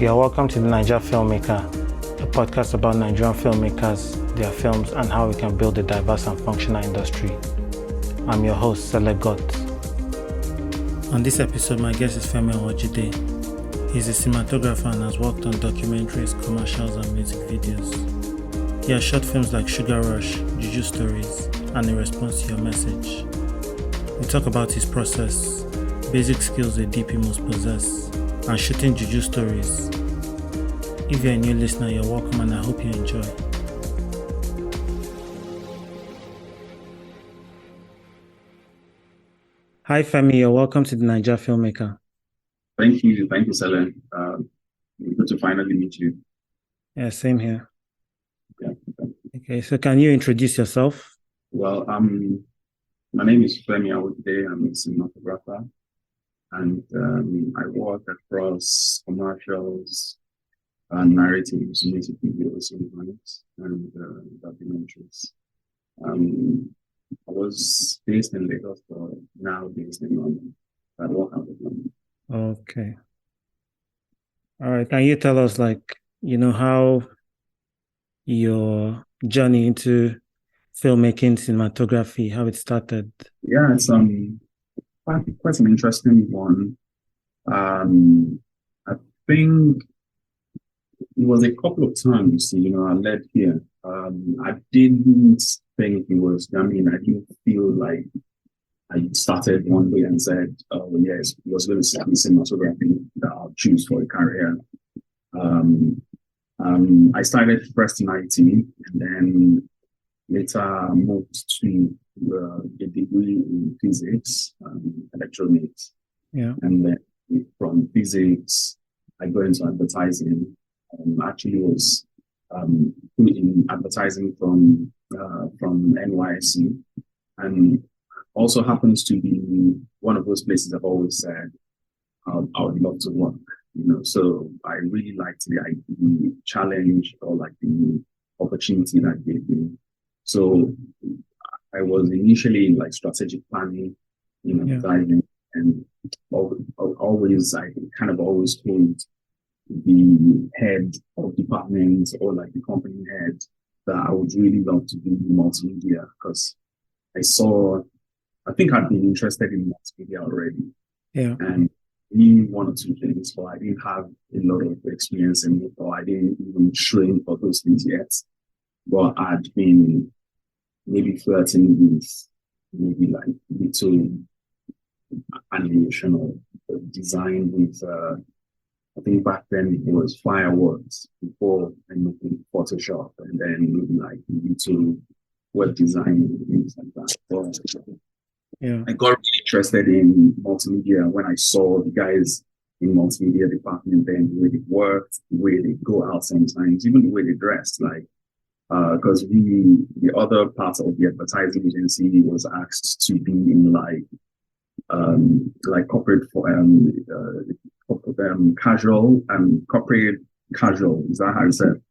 You're welcome to the Naija Filmmaker, a podcast about Nigerian filmmakers, their films, and how we can build a diverse and functional industry. I'm your host, Select God. On this episode, my guest is Femi Awojide. He's a cinematographer and has worked on documentaries, commercials, and music videos. He has shot films like Sugar Rush, Juju Stories, and In Response to Your Message. We talk about his process, basic skills a DP must possess, and shooting Juju Stories. If you're a new listener, you're welcome and I hope you enjoy. Hi Femi, you're welcome to the Naija Filmmaker. Thank you, Selen. Good to finally meet you. Yeah, same here. Yeah. Okay, so can you introduce yourself? Well, my name is Femi Awojide. I'm a cinematographer, and I work across commercials and narratives, music videos, and documentaries. I was based in Lagos, but now based in London. I work out of London. Okay. All right. Can you tell us, how your journey into filmmaking, cinematography, how it started? Yeah, it's quite an interesting one. I think it was a couple of times, I led here. I didn't think it was, I didn't feel like I started one day and said, oh, yes, it was going to be cinematography that I'll choose for a career. I started first in IT and then later moved to a degree in physics, electronics. Yeah. And then from physics, I got into advertising. Actually was in advertising from NYSC, and also happens to be one of those places I've always said I would love to work. So I really liked the challenge or like the opportunity that gave me. So I was initially in like strategic planning, diving, and always I kind of always told the head of departments or like the company head that I would really love to do multimedia because I think I'd been interested in multimedia already. Yeah. And knew one or two things, but I didn't have a lot of experience in it, or I didn't even train for those things yet. But I'd been maybe flirting with maybe like little animation or design with I think back then it was Fireworks before and Photoshop, and then maybe like little web design and things like that. So I got really interested in multimedia when I saw the guys in multimedia department, then the way they worked, the way they go out sometimes, even the way they dressed, like because the other part of the advertising agency was asked to be in like corporate casual and corporate casual. Is that how you said?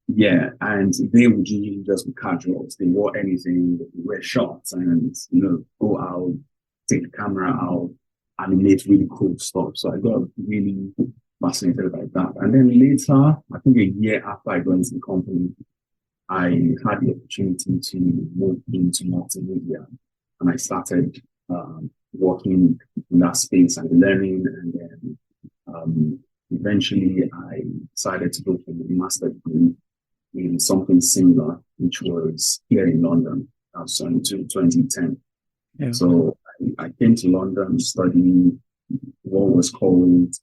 Yeah. And they would usually just be casuals. They wore anything, they wear shorts and go out, take the camera out, animate really cool stuff. So I got really fascinated by that. And then later, I think a year after I got into the company, I had the opportunity to move into multimedia, and I started working in that space and learning. And then eventually I decided to go for a master's degree in something similar, which was here in London. I was in 2010. Yeah. So I came to London studying what was called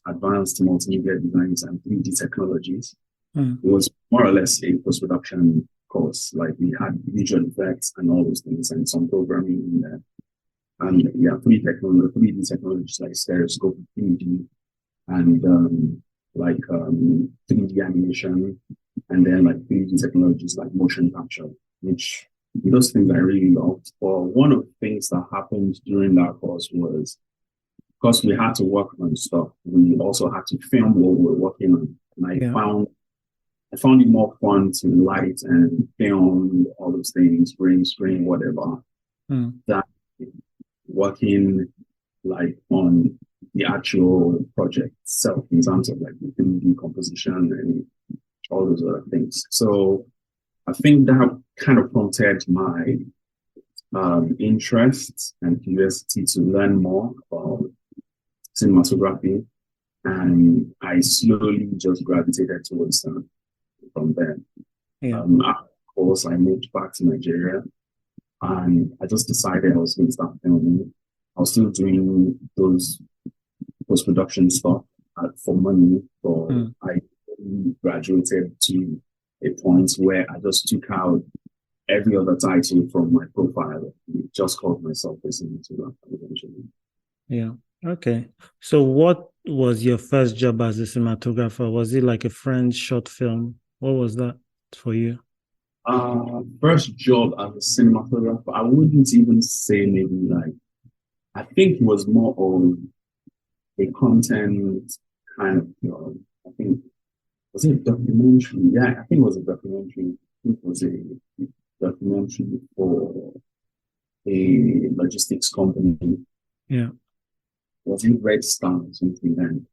Advanced Multimedia Designs and 3D Technologies. It was more or less a post-production course. Like we had visual effects and all those things and some programming in there. And 3D technologies like stereoscope, 3D, and 3D animation, and then like 3D technologies like motion capture, which those things I really loved. But one of the things that happened during that course was because we had to work on stuff, we also had to film what we were working on. And I found it more fun to light and film all those things, green screen, whatever, that working like on the actual project itself in terms of like the 3D composition and all those other things. So I think that kind of prompted my interest and curiosity to learn more about cinematography, and I slowly just gravitated towards them from there. Yeah. Of course, I moved back to Nigeria, and I just decided I was going to start filming. I was still doing those post-production stuff for money, but I graduated to a point where I just took out every other title from my profile, just called myself a cinematographer eventually. Yeah. Okay. So what was your first job as a cinematographer? Was it like a friend's short film? What was that for you? First job as a cinematographer, I wouldn't even say maybe like, I think it was more of a content kind of job. I think, was it a documentary? Yeah, I think it was a documentary. I think it was a documentary for a logistics company. Yeah. Was it Red Star or something then?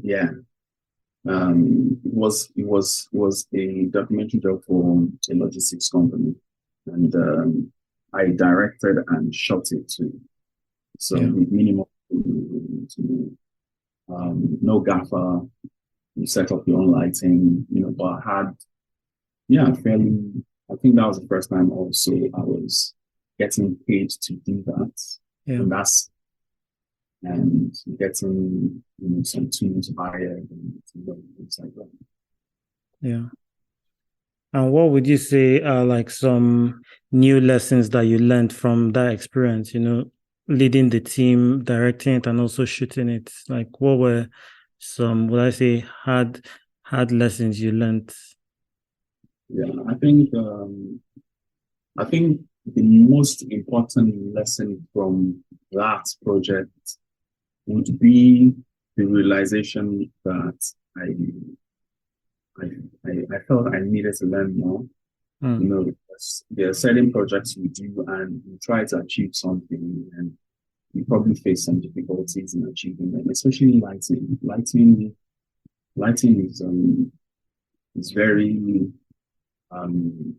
Yeah. It was a documentary job for a logistics company, and I directed and shot it too. So Yeah. with minimal, no gaffer, you set up your own lighting, but I had, yeah, fairly, I think that was the first time also I was getting paid to do that. Yeah. And getting, some tools hired and things like that. Yeah. And what would you say are like some new lessons that you learned from that experience, leading the team, directing it, and also shooting it? Like what were some, would I say, hard lessons you learned? Yeah, I think the most important lesson from that project would be the realization that I I, I felt I needed to learn more. Because there are certain projects we do and we try to achieve something, and we probably face some difficulties in achieving them, especially lighting. Lighting is very um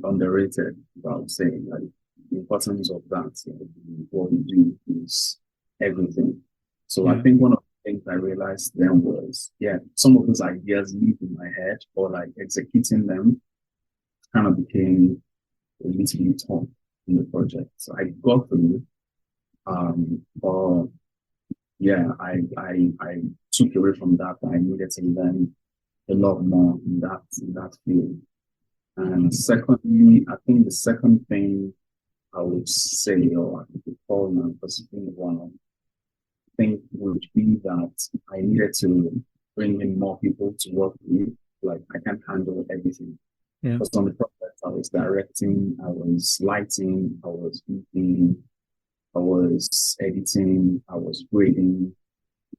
underrated, I would say. Like the importance of that, what we do is everything. So I Yeah. think one of the things I realized then was, yeah, some of those ideas live in my head, or like executing them kind of became a little bit tough in the project. So I got through, but yeah, I took away from that. I needed to learn a lot more in that field. And secondly, I think the second thing I would say, or I could call now, because it's been one, I think would be that I needed to bring in more people to work with. Like I can't handle everything. Yeah. Because on the project, I was directing, I was lighting, I was beating, I was editing, I was grading,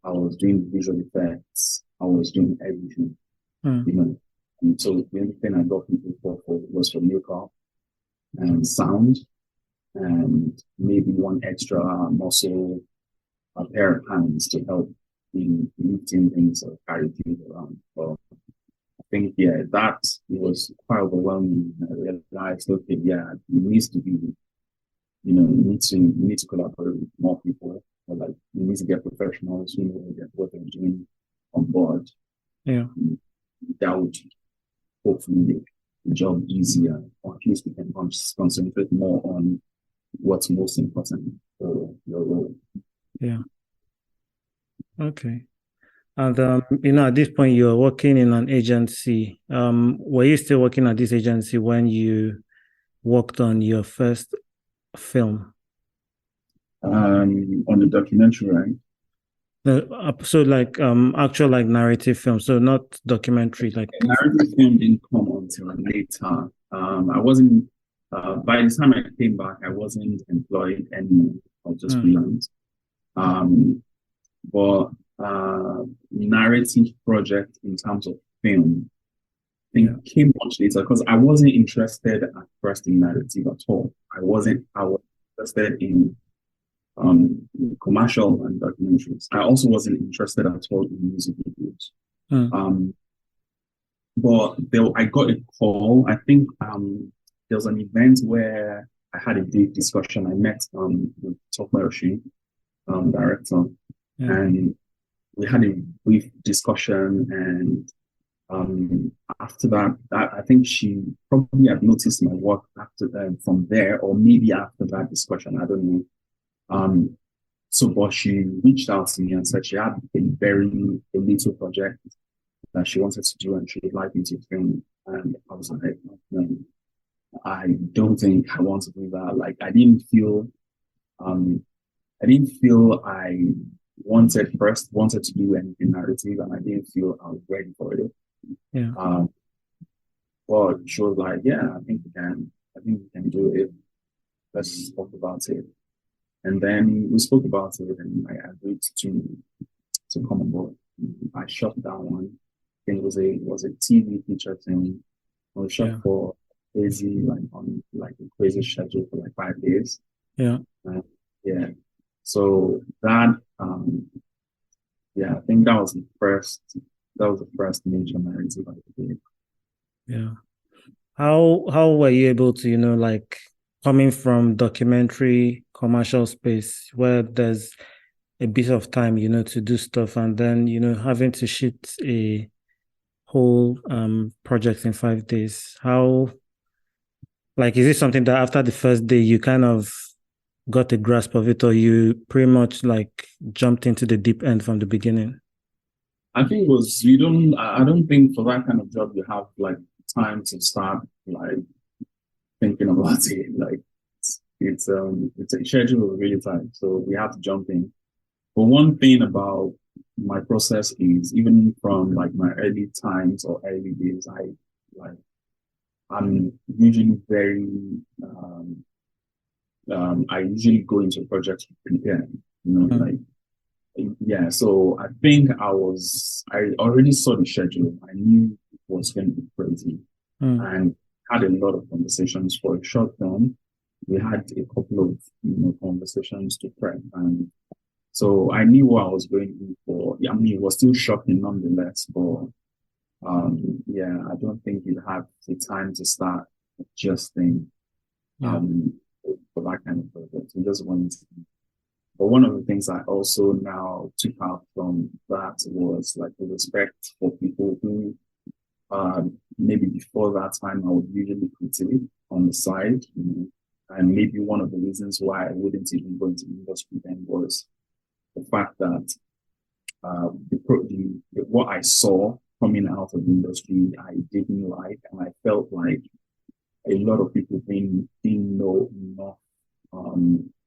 I was doing visual effects, I was doing everything, you know. And so the only thing I got people for was for makeup and sound, and maybe one extra muscle, a pair of hands to help in lifting things or carry things around. But I think, yeah, that was quite overwhelming. I realized, okay, yeah, it needs to be, you need to collaborate with more people. Or like you need to get professionals who know what they're doing on board. Yeah. That would hopefully make the job easier, or at least we can concentrate more on what's most important for your role. Yeah. Okay. And at this point you're working in an agency. Were you still working at this agency when you worked on your first film? On the documentary, right? So like actual like narrative film, so not documentary, like Narrative film didn't come until later. I wasn't, by the time I came back, I wasn't employed anymore. I was just freelance. Um, but narrative project in terms of film, I think came much later because I wasn't interested at first in narrative at all. I was interested in commercial and documentaries. I also wasn't interested at all in music videos. Mm. But I got a call. I think there was an event where I had a deep discussion. I met with Tokmayoshi, director, Yeah. and we had a brief discussion. And after that, I think she probably had noticed my work after from there, or maybe after that discussion. I don't know. But she reached out to me and said she had a little project that she wanted to do and she would like me to film. And I was like, no, I don't think I want to do that. Like um I wanted to do anything narrative and I didn't feel I was ready for it. Yeah. But she was like, yeah, I think we can do it. Let's talk about it. And then we spoke about it and I agreed to come on board. I shot that one. I think it was a TV feature thing. I was shot Yeah. for crazy, like on like a crazy schedule for like 5 days. Yeah. Yeah. So that yeah, I think that was the first major narrative I did. Yeah. How were you able to, like coming from documentary commercial space where there's a bit of time, to do stuff and then, having to shoot a whole project in 5 days? How, like, is it something that after the first day you kind of got a grasp of it, or you pretty much like jumped into the deep end from the beginning? I think it was you don't I don't think for that kind of job you have like time to start like thinking about it. Like it's a schedule was really tight. So we have to jump in. But one thing about my process is even from like my early times or early days, like I'm usually very I usually go into projects prepared, Mm. like yeah. So I think I already saw the schedule. I knew it was going to be crazy Mm. and had a lot of conversations for a short term. We had a couple of conversations to prep and so I knew what I was going in for. Yeah, I mean, it was still shocking nonetheless, but yeah, I don't think you'd have the time to start adjusting Yeah. um, for that kind of project. You just want to. But one of the things I also now took out from that was like the respect for people who maybe before that time I would usually critique on the side. And maybe one of the reasons why I wouldn't even go into the industry then was the fact that what I saw coming out of the industry, I didn't like, and I felt like a lot of people didn't know enough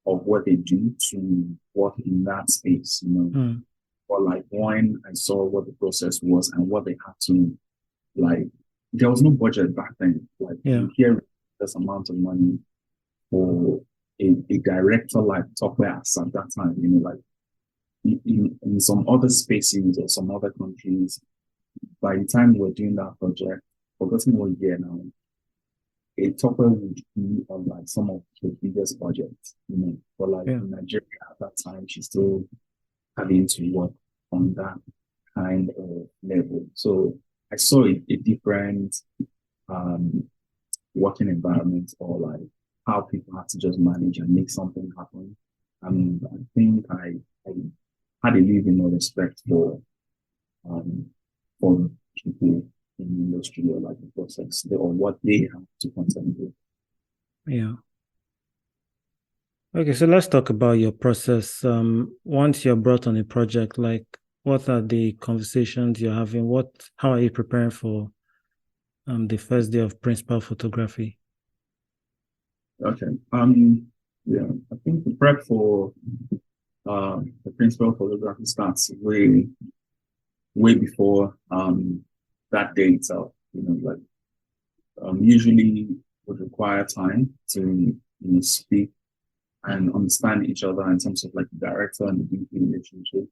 of what they do to work in that space. Mm. But like when I saw what the process was and what they had to like, there was no budget back then. Like Yeah. you hear this amount of money for a director like Top Bass at that time, like in some other spaces or some other countries, by the time we're doing that project, forgotten what year now, a topper would be on like some of the biggest projects. But like Yeah. in Nigeria at that time, she's still having to work on that kind of level. So I saw a different um, working environment or like how people have to just manage and make something happen. And I think I had a little bit more respect um, for people in the industry or like the process or what they have to contend with. Yeah. Okay, so let's talk about your process. Once you're brought on a project, like what are the conversations you're having? How are you preparing for the first day of principal photography? Okay. Yeah, I think the prep for the principal photography starts way before that day itself. Like usually would require time to speak and understand each other in terms of like the director and the DP relationship.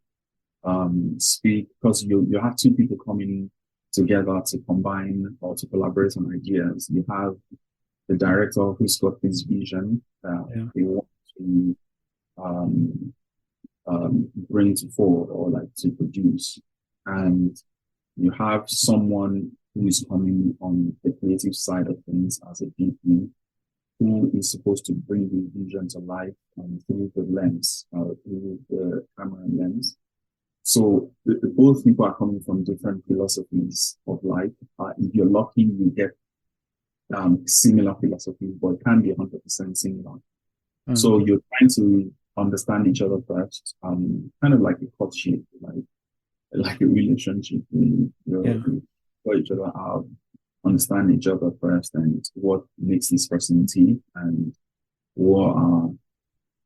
Speak because you have two people coming together to combine or to collaborate on ideas. You have the director who's got this vision that Yeah. they want to bring to forward or like to produce. And you have someone who is coming on the creative side of things as a DP, who is supposed to bring the vision to life through the lens, through the camera lens. So both people are coming from different philosophies of life. If you're lucky, you get similar philosophies, but it can be 100% similar. So you're trying to understand each other first, kind of like a courtship, like a relationship. You know, each other out, understand each other first, and what makes this person tick, and what are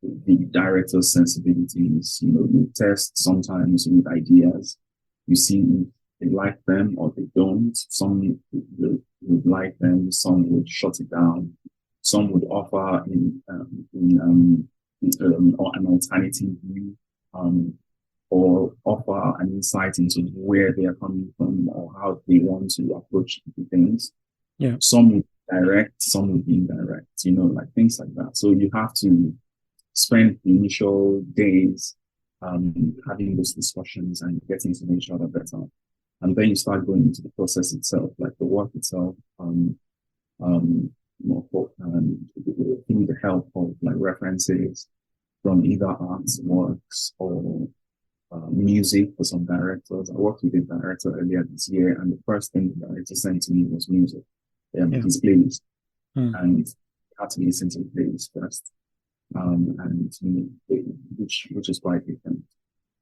the director's sensibilities. You know, you test sometimes with ideas. You see if they like them or they don't. Some would like them, some would shut it down, some would offer an alternative view, or offer an insight into where they are coming from or how they want to approach the things. Yeah. Some would direct, some would be indirect, you know, like things like that. So you have to spend the initial days having those discussions and getting to know each other better. And then you start going into the process itself, like the work itself, through the help of like references from either arts works or music for some directors. I worked with a director earlier this year, and the first thing the director sent to me was music, his playlist, and I had to listen to the playlist first, and you know, which is quite different.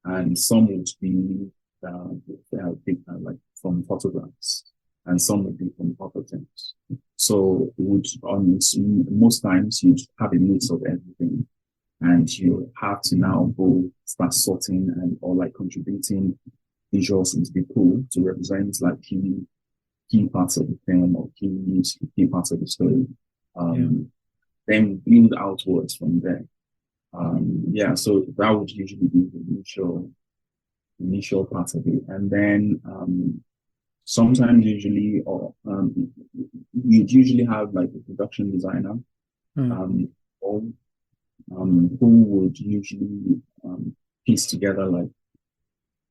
And some would be like from photographs, and some would be from photographs. So most times you'd have a mix of everything, and you have to now go start sorting and or like contributing visuals into the pool to represent like key parts of the film or key parts of the story. Then build outwards from there. So that would usually be the initial part of it. And then sometimes you'd usually have like a production designer who would usually piece together like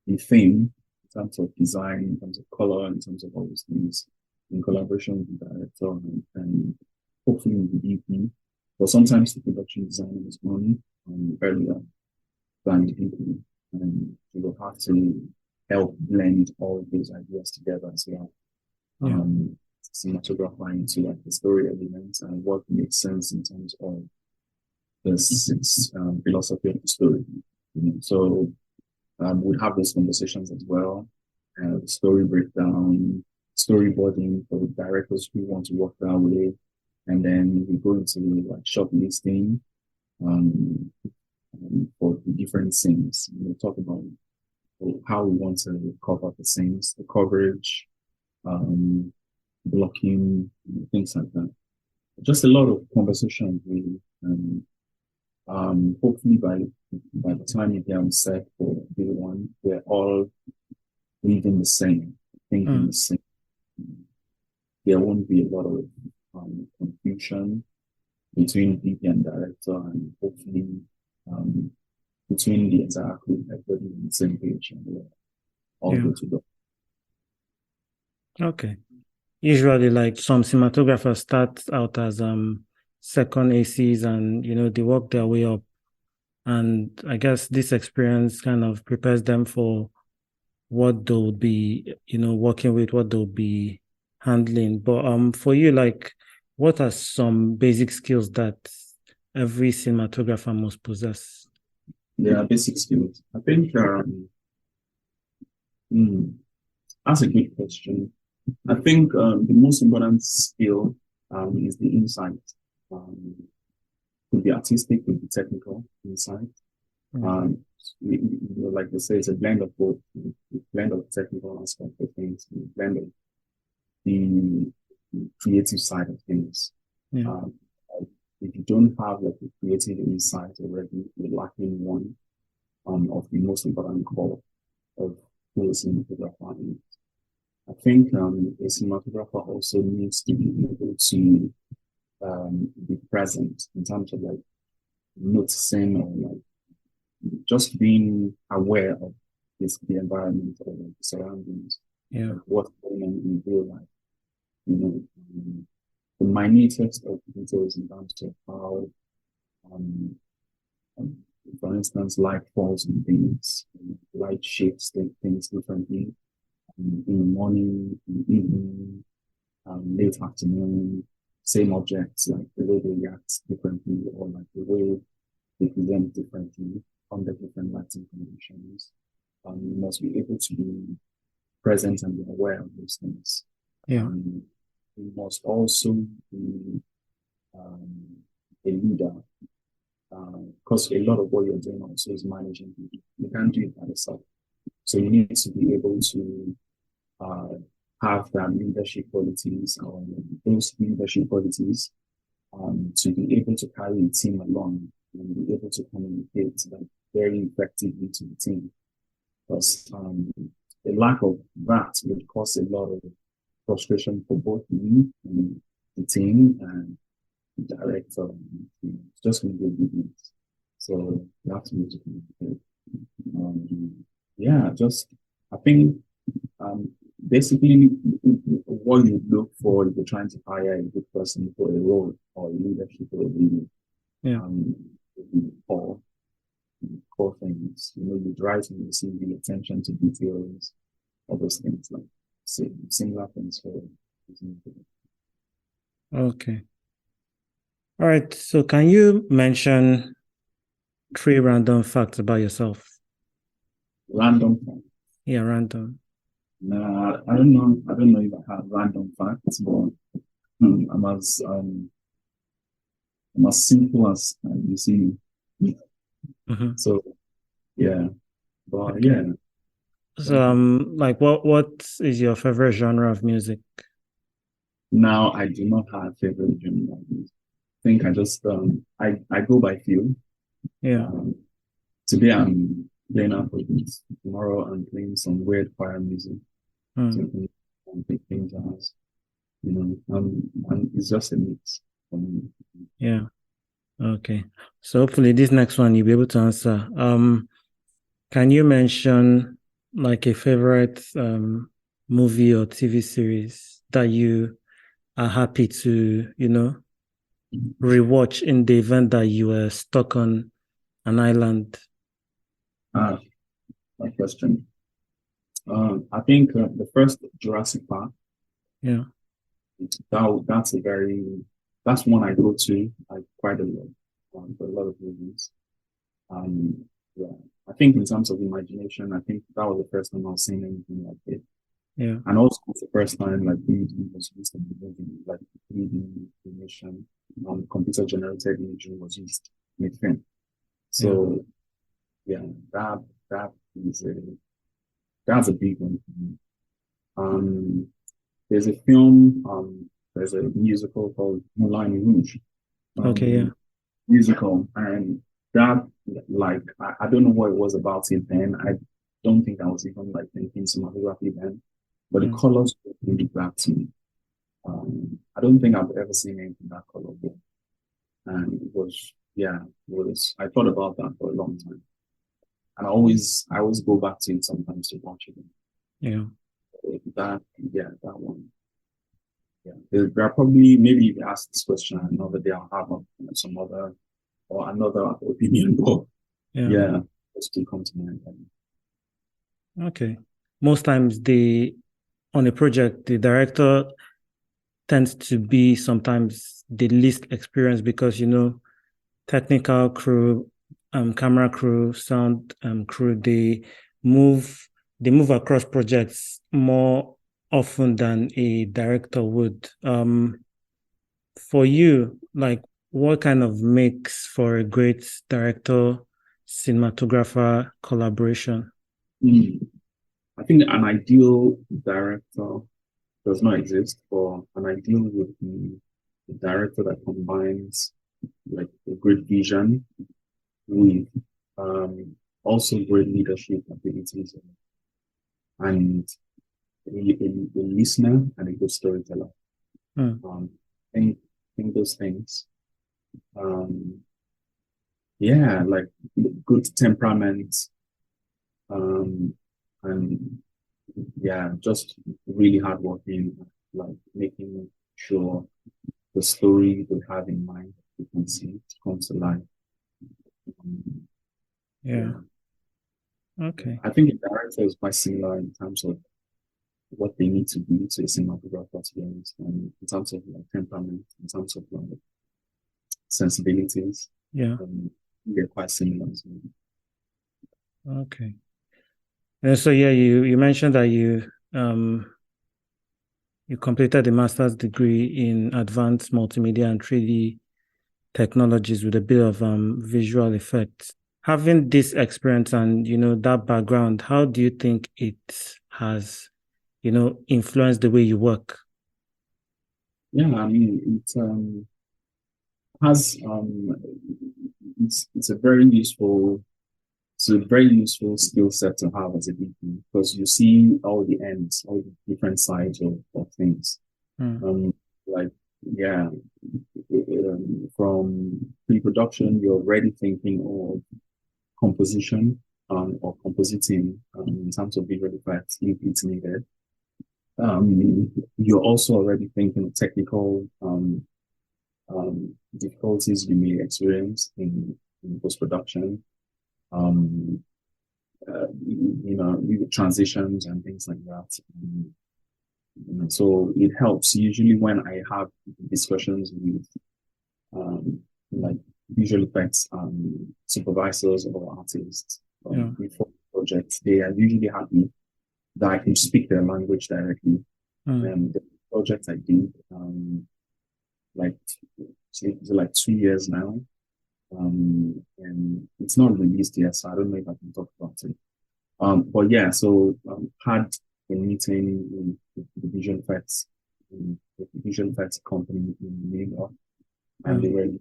the theme in terms of design, in terms of color, in terms of all these things, in collaboration with the director and hopefully with the DP. But sometimes the production designer is on earlier than the DP, and you will have to help blend all of those ideas together as well. Cinematographer into like the story elements and what makes sense in terms of the philosophy of the story. You know? So we'd have those conversations as well, story breakdown, storyboarding for the directors who want to work that way, and then we go into like shortlisting for the different scenes. We'll talk about how we want to cover the scenes, the coverage, blocking, things like that. Just a lot of conversations really. Hopefully by the time you get on set for day one, we're all reading the same, thinking the same. There won't be a lot of confusion between DP and director, and hopefully between the entire crew, everybody on the same page, and we're all good to go. Okay. Usually, like some cinematographers start out as second ACs, and you know they work their way up, and I guess this experience kind of prepares them for what they'll be, you know, working with, what they'll be handling. But for you, like, what are some basic skills that every cinematographer must possess? Yeah, basic skills. I think that's a good question. I think the most important skill is the insight. Could be artistic, could be technical insight. Like they say, it's a blend of both. A blend of technical aspect of things, a blend of the creative side of things. If you don't have like a creative insight already, you're lacking one of the most important core of who a cinematographer is. I think a cinematographer also needs to be able to be present in terms of like noticing or like just being aware of the environment or the surroundings, Yeah. like what's going on in real life, you know, the minutest of details in terms of how, um, um, for instance, light falls on things, light shapes things differently, in the morning, in the evening, late afternoon, same objects, like the way they react differently, or like the way they present differently under different lighting conditions. You must be able to be present and be aware of those things. Yeah. You must also be um, a leader, because a lot of what you're doing also is managing people. You can't do it by yourself. So you need to be able to uh, have that leadership qualities or those leadership qualities to be able to carry a team along and be able to communicate like very effectively to the team. Because the lack of that would cause a lot of frustration for both me and the team and the director. It's just going to be a big mess. So you have to be able to communicate. Yeah, just I think um, basically what you look for if you're trying to hire a good person for a role or a leadership role, really, Yeah. um, or core things. You know, you try to receive the attention to details, all those things like similar things for. Okay. All right. So can you mention 3 random facts about yourself? Random facts. Yeah, random. Nah, I don't know. I don't know if I have random facts, but I'm as simple as you see me. Mm-hmm. So yeah, but Okay. yeah. So like what is your favorite genre of music? Now I do not have favorite genre. I think I just I go by feel. Yeah. Um, Today I'm playing Afrobeat. Tomorrow I'm playing some weird choir music. Hmm. Something big things jazz. You know, it's just a mix for me. Yeah. Okay. So hopefully this next one you'll be able to answer. Can you mention like a favorite movie or TV series that you are happy to, rewatch in the event that you were stuck on an island? Ah, that question. I think the first Jurassic Park. Yeah. That's one I go to like quite a lot for a lot of reasons. Um, yeah, I think in terms of imagination, I think that was the first time I was seeing anything like it. Yeah. And also it's the first time like 3D was used in the movie, like 3D animation, computer generated imagery was used in the film. Yeah. So yeah, that is that's a big one for me. Um, there's a film, there's a musical called Moulin Rouge, Okay. Yeah. musical, and that I don't know what it was about it then. I don't think I was even like thinking cinematography then, but the Hmm. colors really grabbed me. I don't think I've ever seen anything that colorful. And it was, yeah, I thought about that for a long time. And I always go back to it sometimes to watch it. Yeah. That, yeah, that one. Yeah. There are probably, maybe if you ask this question another day, I'll have some other or another opinion, but Yeah. yeah, it's still come to mind. Okay. Most times on a project, the director tends to be sometimes the least experienced because, technical crew, camera crew, sound crew, move they move across projects more often than a director would. For you, like what kind of makes for a great director cinematographer collaboration? Mm. I think an ideal director does not exist, but an ideal would be a director that combines like a great vision with also great leadership abilities and a listener and a good storyteller. Hmm. I think those things. Um, yeah, like good temperament, um, and yeah, just really hardworking, like making sure the story they have in mind, you can see it comes to life. Um, Yeah. yeah, Okay. I think the director is quite similar in terms of what they need to be to a cinematographer, to be honest, and in terms of like temperament, in terms of like sensibilities, Yeah. they're quite similar as well. Okay. And so yeah, you mentioned that you completed a master's degree in advanced multimedia and 3D technologies with a bit of visual effects. Having this experience and that background, how do you think it has influenced the way you work? Yeah, I mean, it has it's a very useful skill set to have as a VP because you see all the ends, all the different sides of things. Mm, Um, like yeah, from pre-production, you're already thinking of composition or compositing in terms of visual effects if it's needed. You're also already thinking of technical difficulties you may experience in post-production. Um, transitions and things like that. So it helps usually when I have discussions with like visual effects supervisors or artists yeah. before projects. They are usually happy that I can speak their language directly. Mm, And the project I did, like it's like 2 years now, and it's not released yet, so I don't know if I can talk about it. But yeah, so had a meeting with the visual effects, the visual effects company in New York, and mm,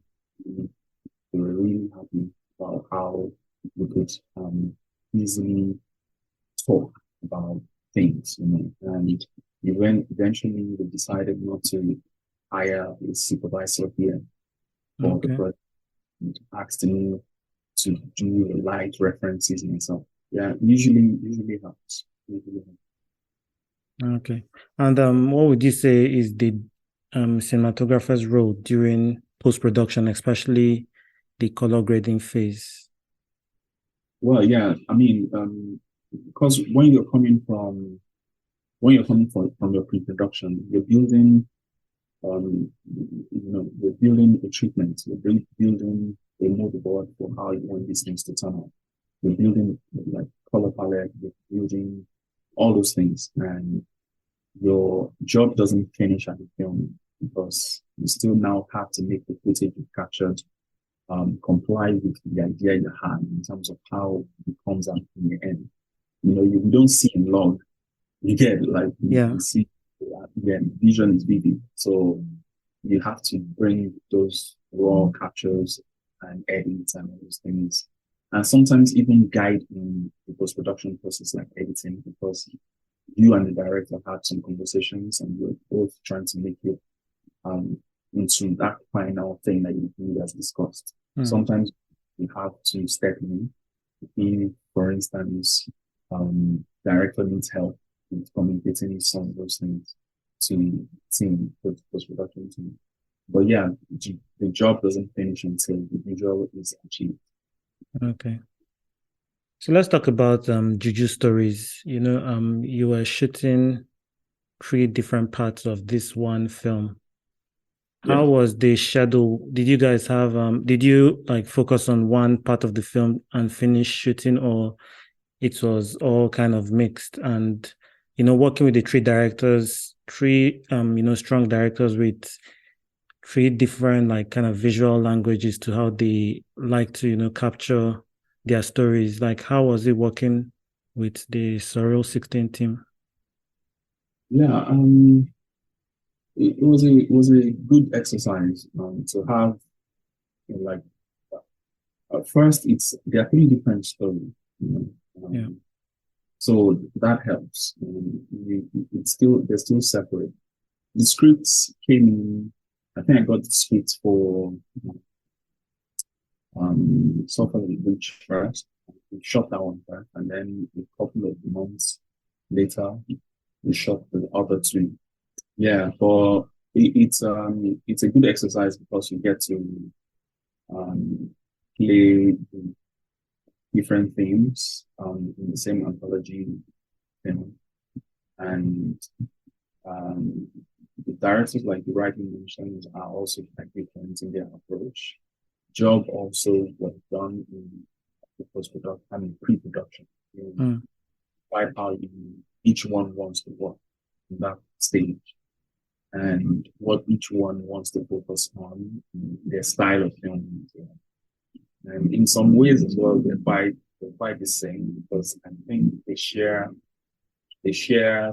they were really happy about how we could easily talk about things, and eventually we decided not to hire a supervisor here for the okay. project, and asked me to do light references myself. Yeah, usually helps. Usually helps. Okay. And what would you say is the cinematographer's role during post-production, especially the color grading phase? Well, yeah, I mean, because when you're coming from your pre-production, you're building a treatment, building a mood board for how you want these things to turn out. You're building like color palette, you're building all those things, and your job doesn't finish at the film because you still now have to make the footage you captured comply with the idea you had in terms of how it comes out in the end. You don't see a log, you get like Yeah. you see again, vision is vivid. So you have to bring those raw captures and edits and all those things. And sometimes even guide in the post-production process like editing because you and the director had some conversations and you're both trying to make it um, into that final thing that you guys discussed. Mm, Sometimes you have to step in. If, for instance, director needs help with communicating some of those things to team, post production team. But yeah, the job doesn't finish until the visual is achieved. okay. So let's talk about Juju Stories. You were shooting three different parts of this one film. Yeah. How was the schedule? Did you guys have did you like focus on one part of the film and finish shooting, or it was all kind of mixed? And working with the three directors, three strong directors with three different like kind of visual languages to how they like to capture their stories. Like how was it working with the Surreal 16 team? Yeah. It was a good exercise to have like at first there are three different stories. You know, Yeah. so that helps. They're still separate. The scripts came in. I think I got the script for Suffer the Witch first. We shot that one first, and then a couple of months later, we shot the other two. Yeah, but it's a good exercise because you get to um play different themes in the same anthology film, and um the directors, like the writing mentioned, are also quite different in their approach. Job also was done in the post-production, I mean pre-production. Mm. By how each one wants to work in that stage and what each one wants to focus on, their style of filming. And in some ways as well, they're quite the same because I think they share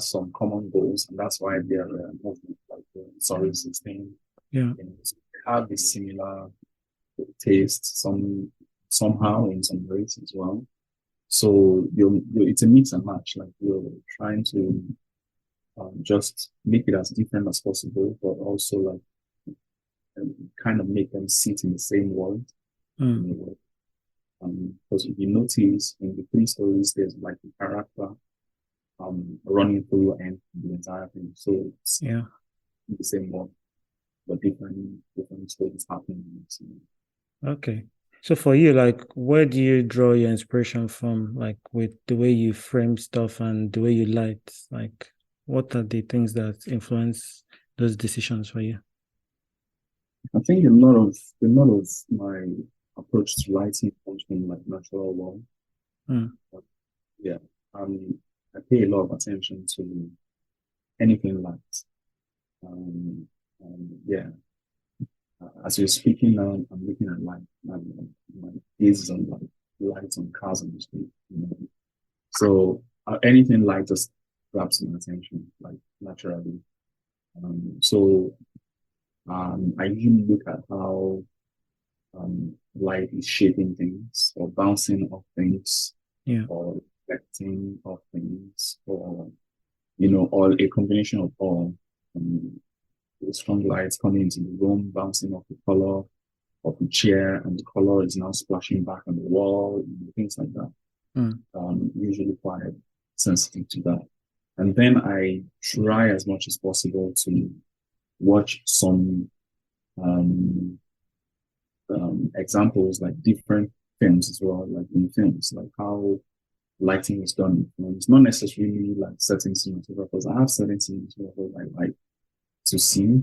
some common goals, and that's why they're a movement like Sorry 16. Yeah. You know, so they have a similar taste, somehow in some ways as well. So it's a mix and match. Like you're trying to just make it as different as possible, but also like kind of make them sit in the same world Mm. in a way. Because if you notice in the three stories, there's like a character running through and the entire thing. So it's Yeah. the same world, but different stories happening. Okay. So for you, like, where do you draw your inspiration from? Like with the way you frame stuff and the way you light, like what are the things that influence those decisions for you? I think a lot of my approach to writing comes from like natural law. Mm. Yeah. I pay a lot of attention to anything light. Yeah. As you're speaking now, I'm looking at light. My gaze is on lights on cars on the street. So anything light just grabs my attention, like naturally. So I usually look at how light is shaping things or bouncing off things Yeah. or reflecting off things or a combination of all. Um, the strong lights coming into the room, bouncing off the color of the chair, and the color is now splashing back on the wall, things like that. Mm. Usually quite sensitive to that. And then I try as much as possible to watch some um, examples, like different films as well, like in films, like how lighting is done in films. Not necessarily like certain cinematographers. I have certain cinematographers I like to see,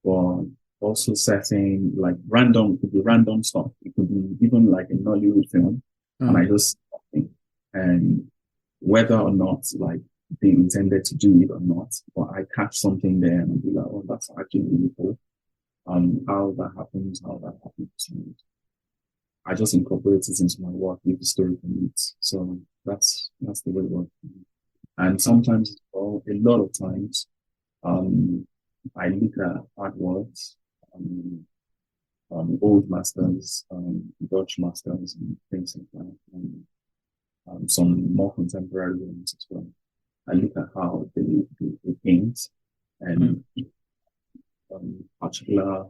but also setting like random, it could be random stuff. It could be even like a Nollywood film, and I Mm. just think, and whether or not like they intended to do it or not, but I catch something there and I'll be like, oh, that's actually really cool. How that happens. And I just incorporate it into my work with the story needs. So that's the way it works. And sometimes, well, a lot of times, um, I look at artworks, um, old masters, Dutch masters, and things like that, and some more contemporary ones as well. I look at how they paint Mm. and particular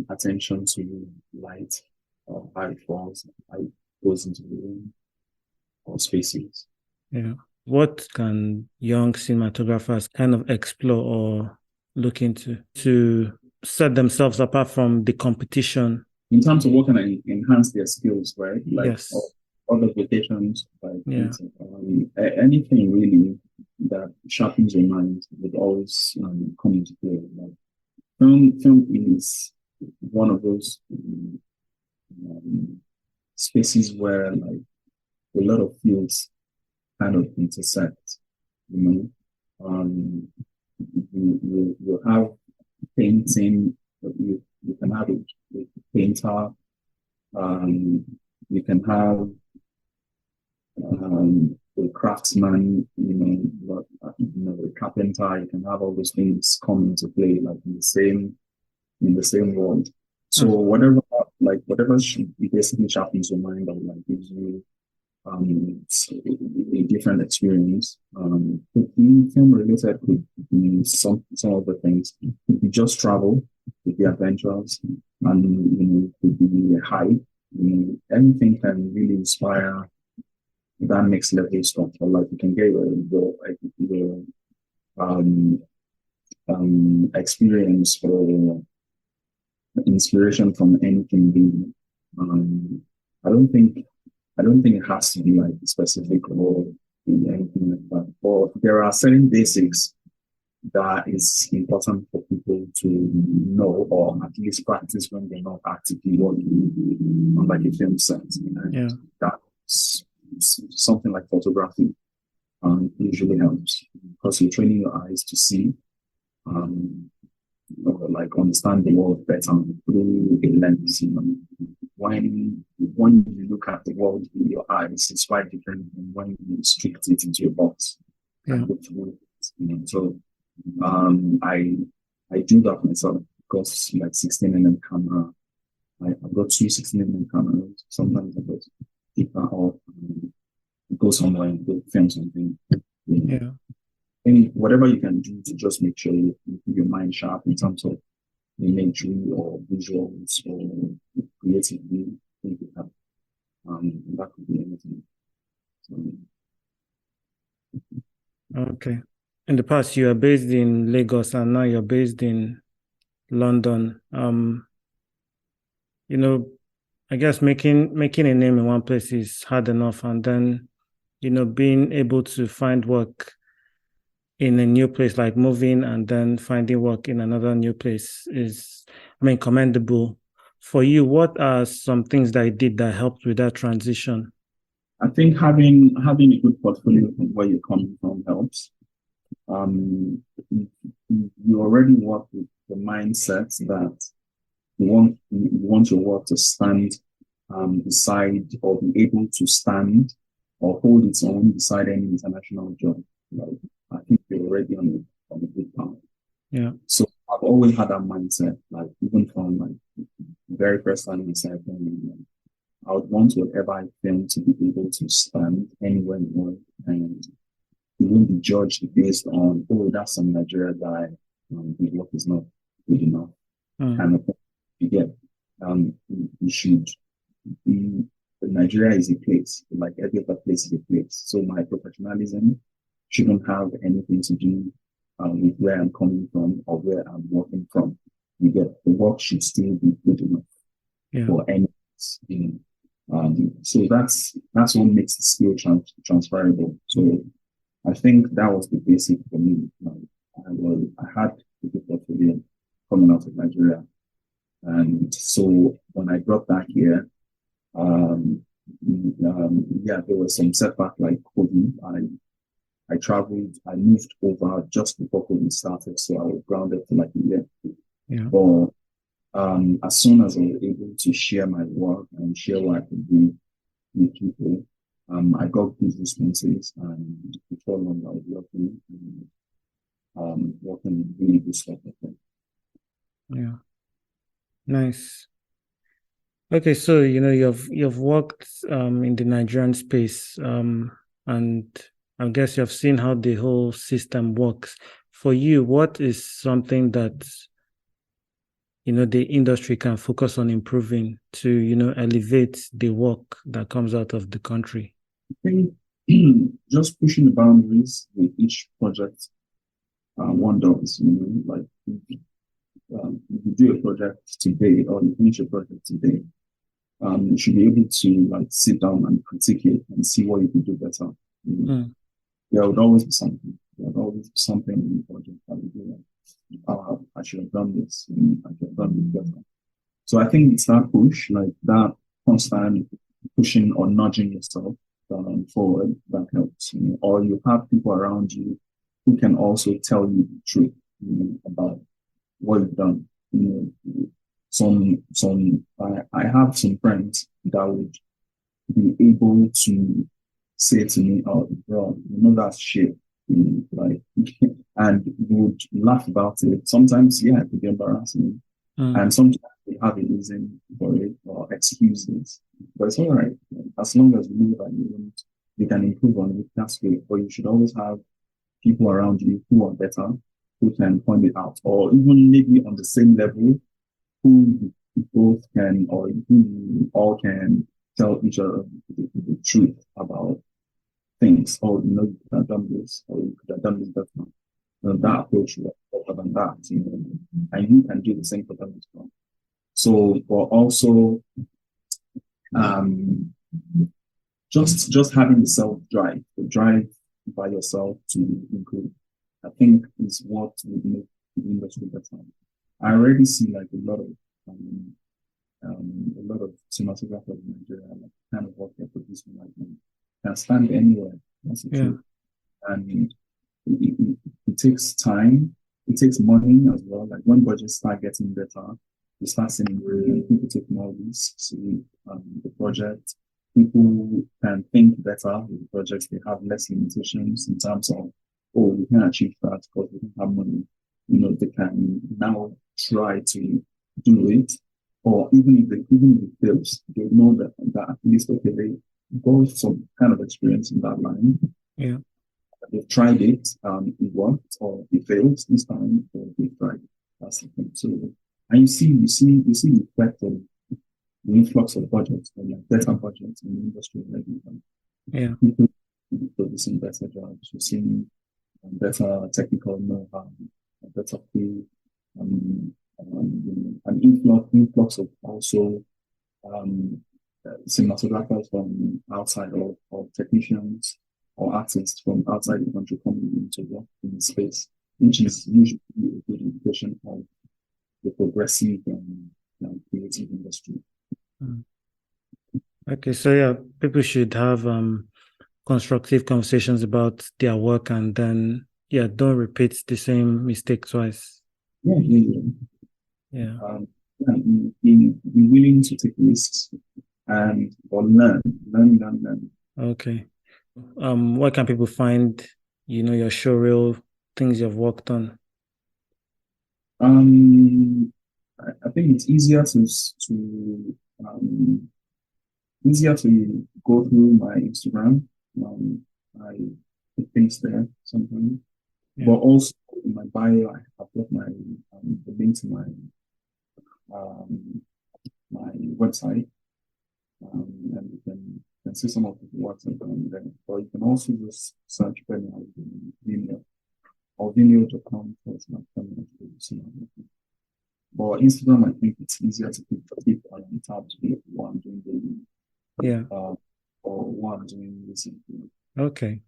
attention to light, how it falls, how it goes into the room or spaces. Yeah. What can young cinematographers kind of explore or look into to set themselves apart from the competition? In terms of what can I enhance their skills, right? Like Yes. other vocations, like Yeah. anything really that sharpens your mind would always come into play. Like film is one of those um, spaces where like a lot of fields kind of intersect. You know, you have painting, but you can have a painter, um, you can have a craftsman, a carpenter. You can have all those things come into play, like in the same world. So Mm. whatever basically sharpens your mind or like gives you a different experience. Could be film related, could be some of the things. Could be just travel, could be adventures. and could be a hype. Anything can really inspire that next level stuff. Or like you can get your um experience or inspiration from anything being. I don't think it has to be like specific or anything like that. But there are certain basics that is important for people to know or at least practice when they're not actively working on like a film set. Yeah. That's something like photography usually helps because you're training your eyes to see, like understand the world better through a lens. When you look at the world with your eyes, it's quite different than when you restrict it into a box and look through it. So I do that myself because like 16mm camera, I've got two 16mm cameras. Sometimes I got keep that off and go somewhere and go film something. Yeah. Whatever you can do to just make sure you keep your mind sharp in terms of imagery or visuals or creatively, I think that could be anything. So, Okay. In the past, you are based in Lagos and now you're based in London. I guess making a name in one place is hard enough, and then, being able to find work in a new place, like moving and then finding work in another new place is, commendable. For you, what are some things that you did that helped with that transition? I think having a good portfolio from where you're coming from helps. You already work with the mindset that you want your work to stand beside or be able to stand or hold its own beside any international job. Like, I think you're already on a good path. Yeah. So I've always had that mindset, like even from like the very first time I started filming, I would want whatever I film to be able to stand anywhere in the world, and you won't be judged based on, oh, that's some Nigeria guy, his work is not good enough. Kind of thing. You get, you should be, Nigeria is a place, like every other place is a place. So my professionalism shouldn't have anything to do with where I'm coming from or where I'm working from. You get, the work should still be good enough for any, so that's what makes the skill transferable. So I think that was the basic for me. I had a good portfolio coming out of Nigeria, and so when I brought that here, there was some setback like COVID. I traveled, I moved over just before COVID started, so I was grounded for like a year. Yeah. But as soon as I was able to share my work and share what I could do with people, I got good responses, and before long I was working and working really good stuff with them. Yeah. Nice. Okay, so you've worked in the Nigerian space, and I guess you've seen how the whole system works. For you, what is something that the industry can focus on improving to elevate the work that comes out of the country? I think just pushing the boundaries with each project one does, like if you do a project today or you finish a project today, you should be able to like sit down and critique it and see what you can do better. There would always be something. There would always be something in the project that we do. I should have done this. I should have done this better. So I think it's that push, like that constant pushing or nudging yourself forward that helps. Or you have people around you who can also tell you the truth about what you've done. I have some friends that would be able to say to me, "Oh, bro, that's shit," like, and would laugh about it. Sometimes, yeah, it could be embarrassing, and sometimes they have a reason for it or excuses, but it's all right as long as you know that you can improve on it. That's great, but you should always have people around you who are better, who can point it out, or even maybe on the same level, who both can, or you all can tell each other the truth about things. Oh, you could have done this, or you could have done this better. That approach was better than that, and you can do the same for them as well. So, but also, um, just having the drive by yourself to improve, I think is what would make the industry better. I already see like a lot of cinematographers in Nigeria, like kind of what they're producing right now, can stand anywhere. That's the truth. And it takes time, it takes money as well. Like when budgets start getting better, you start seeing people take more risks with the project. People can think better with the projects. They have less limitations in terms of, oh, we can achieve that because we don't have money. They can now try to do it, or even if it fails, they know that at least, okay, they got some kind of experience in that line. Yeah. They've tried it, it worked, or it failed this time, or they tried it. That's the thing. So, and you see the effect of the influx of budgets, or like better budgets in the industry already. Yeah. People producing better jobs, we're seeing better technical know-how, better crew, an influx of also cinematographers from outside, or technicians or artists from outside the country coming into work in the space, which is usually a good indication of the progressive and creative industry. Okay, so yeah, people should have constructive conversations about their work, and then don't repeat the same mistake twice. Yeah. Be willing to take risks or learn. Okay. Where can people find, your showreel, things you've worked on? I think it's easier to go through my Instagram. I put things there sometimes, but also in my bio, I have got the link to my website, and you can see some of the work I've done there. Or you can also just search Femi Awojide Vimeo or vimeo.com. But Instagram, I think it's easier to keep on tabs with what I'm doing daily. Or what I'm doing recently. Okay.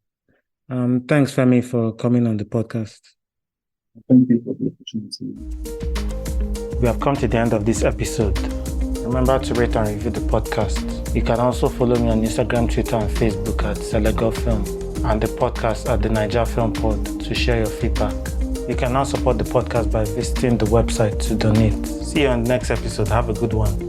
Thanks, Femi, for coming on the podcast. Thank you for the opportunity. We have come to the end of this episode. Remember to rate and review the podcast. You can also follow me on Instagram, Twitter, and Facebook at CelegoFilm, and the podcast at the Naija Film Pod to share your feedback. You can now support the podcast by visiting the website to donate. See you on the next episode. Have a good one.